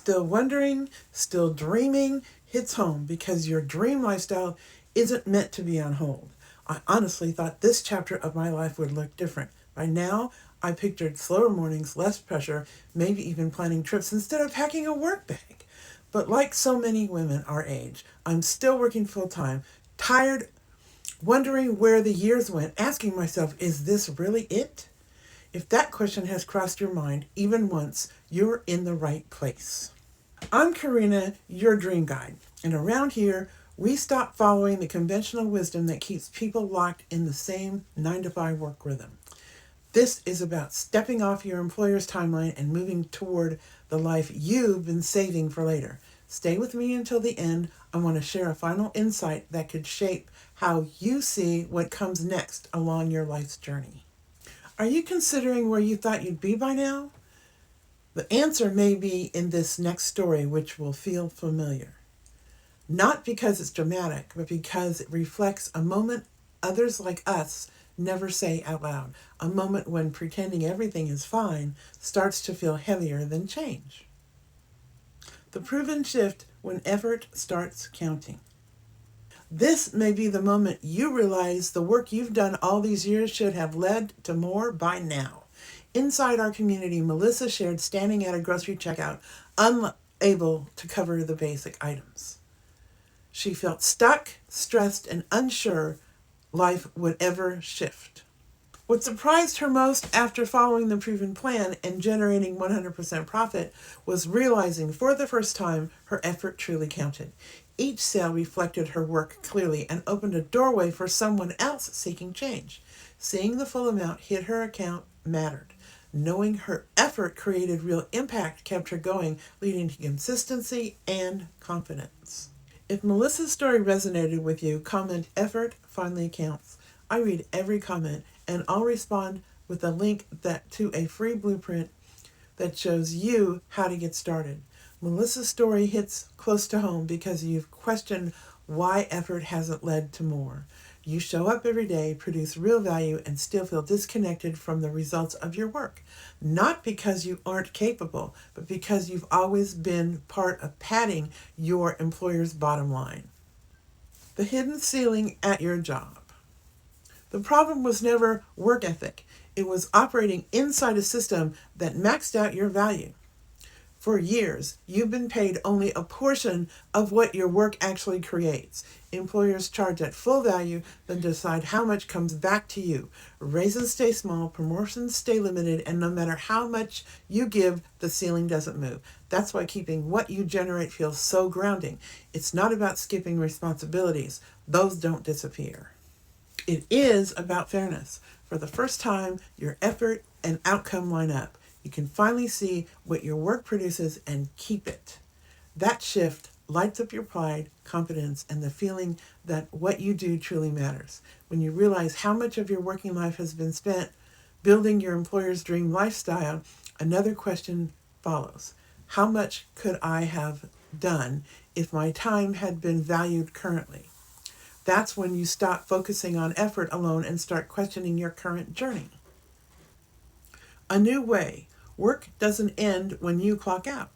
Still wondering, still dreaming hits home because your dream lifestyle isn't meant to be on hold. I honestly thought this chapter of my life would look different. By now, I pictured slower mornings, less pressure, maybe even planning trips instead of packing a work bag. But like so many women our age, I'm still working full time, tired, wondering where the years went, asking myself, is this really it? If that question has crossed your mind even once, you're in the right place. I'm Karina, your dream guide, and around here, we stop following the conventional wisdom that keeps people locked in the same 9 to 5 work rhythm. This is about stepping off your employer's timeline and moving toward the life you've been saving for later. Stay with me until the end. I want to share a final insight that could shape how you see what comes next along your life's journey. Are you considering where you thought you'd be by now? The answer may be in this next story, which will feel familiar. Not because it's dramatic, but because it reflects a moment others like us never say out loud. A moment when pretending everything is fine starts to feel heavier than change. The proven shift when effort starts counting. This may be the moment you realize the work you've done all these years should have led to more by now. Inside our community, Melissa shared standing at a grocery checkout, unable to cover the basic items. She felt stuck, stressed, and unsure life would ever shift. What surprised her most after following the proven plan and generating 100% profit was realizing for the first time her effort truly counted. Each sale reflected her work clearly and opened a doorway for someone else seeking change. Seeing the full amount hit her account mattered. Knowing her effort created real impact kept her going, leading to consistency and confidence. If Melissa's story resonated with you, comment "Effort finally counts." I read every comment, and I'll respond with a link to a free blueprint that shows you how to get started. Melissa's story hits close to home because you've questioned why effort hasn't led to more. You show up every day, produce real value, and still feel disconnected from the results of your work. Not because you aren't capable, but because you've always been part of padding your employer's bottom line. The hidden ceiling at your job. The problem was never work ethic. It was operating inside a system that maxed out your value. For years, you've been paid only a portion of what your work actually creates. Employers charge at full value, then decide how much comes back to you. Raises stay small, promotions stay limited, and no matter how much you give, the ceiling doesn't move. That's why keeping what you generate feels so grounding. It's not about skipping responsibilities. Those don't disappear. It is about fairness. For the first time, your effort and outcome line up. You can finally see what your work produces and keep it. That shift lights up your pride, confidence, and the feeling that what you do truly matters. When you realize how much of your working life has been spent building your employer's dream lifestyle, another question follows. How much could I have done if my time had been valued currently? That's when you stop focusing on effort alone and start questioning your current journey. A new way. Work doesn't end when you clock out.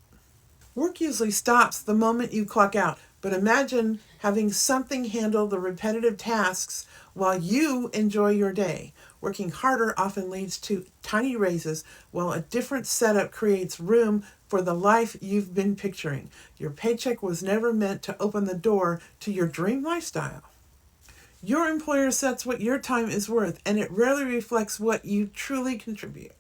Work usually stops the moment you clock out, but imagine having something handle the repetitive tasks while you enjoy your day. Working harder often leads to tiny raises, while a different setup creates room for the life you've been picturing. Your paycheck was never meant to open the door to your dream lifestyle. Your employer sets what your time is worth, and it rarely reflects what you truly contribute.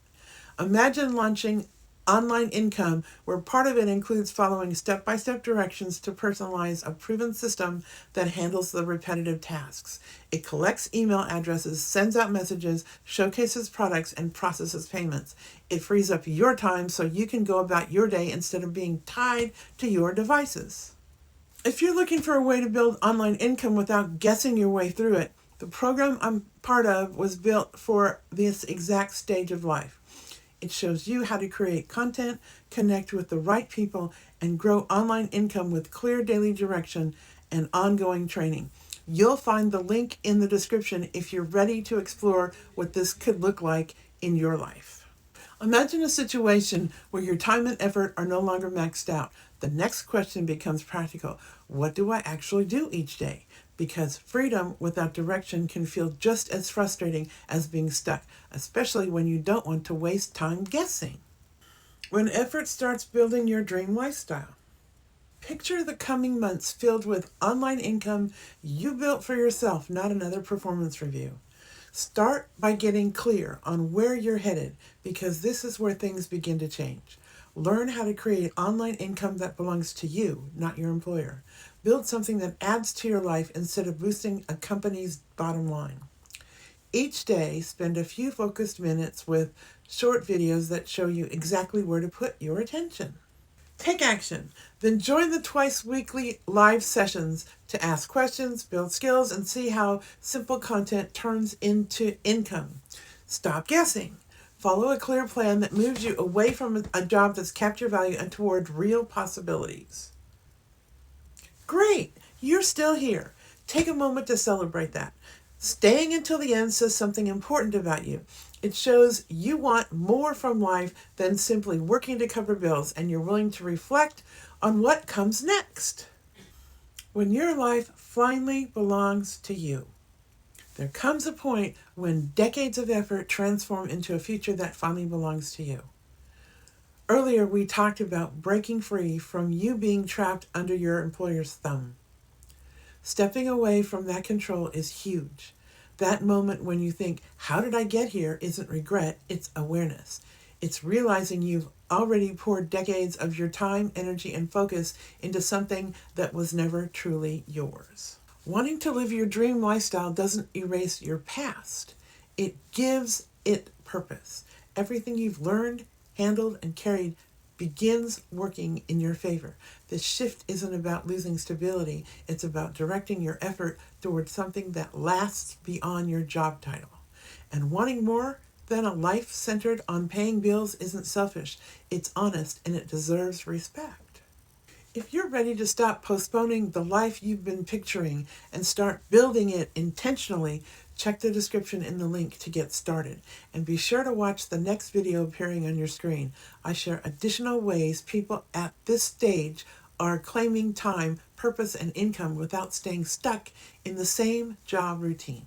Imagine launching online income where part of it includes following step-by-step directions to personalize a proven system that handles the repetitive tasks. It collects email addresses, sends out messages, showcases products, and processes payments. It frees up your time so you can go about your day instead of being tied to your devices. If you're looking for a way to build online income without guessing your way through it, the program I'm part of was built for this exact stage of life. It shows you how to create content, connect with the right people, and grow online income with clear daily direction and ongoing training. You'll find the link in the description if you're ready to explore what this could look like in your life. Imagine a situation where your time and effort are no longer maxed out. The next question becomes practical. What do I actually do each day? Because freedom without direction can feel just as frustrating as being stuck, especially when you don't want to waste time guessing. When effort starts building your dream lifestyle, picture the coming months filled with online income you built for yourself, not another performance review. Start by getting clear on where you're headed because this is where things begin to change. Learn how to create online income that belongs to you, not your employer. Build something that adds to your life instead of boosting a company's bottom line. Each day, spend a few focused minutes with short videos that show you exactly where to put your attention. Take action. Then join the twice weekly live sessions to ask questions, build skills, and see how simple content turns into income. Stop guessing. Follow a clear plan that moves you away from a job that's capped your value and toward real possibilities. Great! You're still here. Take a moment to celebrate that. Staying until the end says something important about you. It shows you want more from life than simply working to cover bills, and you're willing to reflect on what comes next. When your life finally belongs to you, there comes a point when decades of effort transform into a future that finally belongs to you. Earlier, we talked about breaking free from you being trapped under your employer's thumb. Stepping away from that control is huge. That moment when you think, how did I get here, isn't regret, it's awareness. It's realizing you've already poured decades of your time, energy, and focus into something that was never truly yours. Wanting to live your dream lifestyle doesn't erase your past. It gives it purpose. Everything you've learned, handled, and carried begins working in your favor. This shift isn't about losing stability, it's about directing your effort towards something that lasts beyond your job title. And wanting more than a life centered on paying bills isn't selfish, it's honest, and it deserves respect. If you're ready to stop postponing the life you've been picturing and start building it intentionally, check the description in the link to get started. And be sure to watch the next video appearing on your screen. I share additional ways people at this stage are claiming time, purpose, and income without staying stuck in the same job routine.